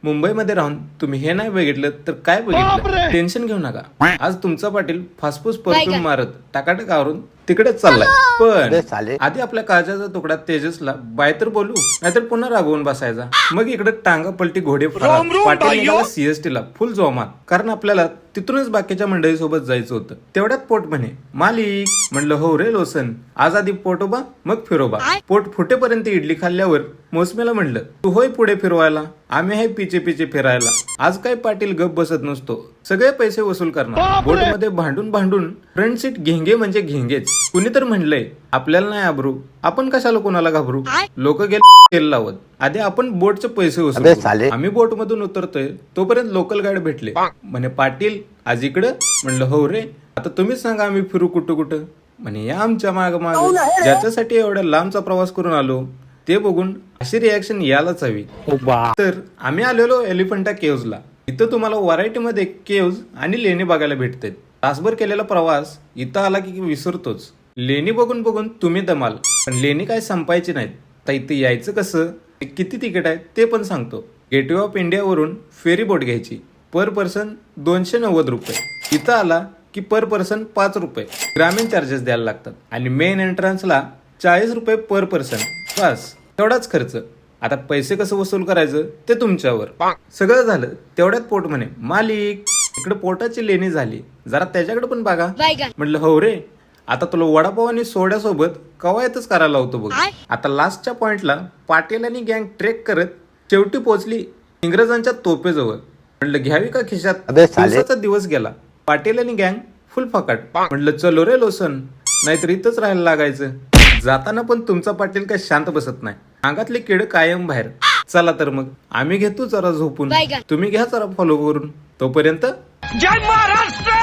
मुंबईमध्ये राहून तुम्ही हे नाही बघितलं तर काय बघितलं? टेन्शन घेऊ नका. आज तुमचा पाटील फासफूस परतून मारत टाकाटक आवरून तिकडेच चाललाय. पण आधी आपल्या काळजाचा तुकडा तेजसला बाय तर बोलू, नाहीतर पुन्हा रागवून बसायचा. मग इकडे टांगा पलटी घोडे पाटील निघाला सीएसटी ला फुल जोमात, कारण आपल्याला तिथूनच बाकीच्या मंडळीसोबत जायचं होतं. तेवढ्यात पोट म्हणे मालिक. म्हणलं हो रे लोसन, आज आधी पोटोबा मग फिरोबा. पोट फुटेपर्यंत इडली खाल्ल्यावर मोसमेला म्हणलं तू होय पुढे फिरवायला, आम्ही आहे पिचे पिचे फिरायला. आज काय पाटील गप बसत नसतो, सगळे पैसे वसूल करणार. बोट मध्ये भांडून भांडून फ्रंट सीट घेंगे म्हणजे घेंगेच. कुणी तर म्हणलंय आपल्याला नाही आबरू, आपण कशाला कोणाला घाबरू. लोक गेल लावत आधी आपण बोटचे पैसे वसूल. आम्ही बोट मधून उतरतोय तोपर्यंत लोकल गाईड भेटले. म्हणे पाटील आज इकडं. म्हणलं हो रे, आता तुम्हीच सांगा आम्ही फिरू कुठं कुठं. म्हणे या आमच्या माग माग. ज्याच्यासाठी एवढ्या लांबचा प्रवास करून आलो ते बघून अशी रिॲक्शन यायलाच हवी. तर आम्ही आलेलो एलिफंटा केव्हजला. इथं तुम्हाला व्हरायटी मध्ये केव्ज आणि लेणी बघायला भेटतात. तासभर केलेला प्रवास इथं आला की विसरतोच. लेणी बघून बघून तुम्ही दमाल, पण लेणी काय संपायची नाहीत. तर इथं यायचं कसं, किती तिकीट आहे ते पण सांगतो. गेटवे ऑफ इंडिया वरून फेरी बोट घ्यायची. पर पर्सन 290 रुपये. इथं आला की पर पर्सन 5 रुपये ग्रामीण चार्जेस द्यायला लागतात. आणि मेन एंट्रन्सला 40 रुपये पर पर्सन. बस तेवढाच खर्च. आता पैसे कसं वसूल करायचं ते तुमच्यावर. सगळं झालं तेवढ्यात पोट म्हणे मालिक इकडे पोटाची लेणी झाली, जरा त्याच्याकडे पण बघा. म्हटलं हो रे, आता तुला वडापाव आणि सोड्यासोबत कवायतच करायला होतो बघ. आता लास्टच्या पॉइंटला पाटील आणि गँग ट्रेक करत शेवटी पोहोचली इंग्रजांच्या तोपेजवळ. म्हटलं घ्यावी का खिशात. दिवसाचा दिवस गेला. पाटील आणि गँग फुल फकाट. म्हटलं चलो रे लोसन, नाहीतर इथंच राहायला लागायचं. जाताना पण तुमचा पाटील काय शांत बसत नाही, अंगातले किड कायम बाहेर. चला तर मग आम्ही घेतो जरा झोपून, तुम्ही घ्या जरा फॉलो करून. तोपर्यंत जय महाराष्ट्र.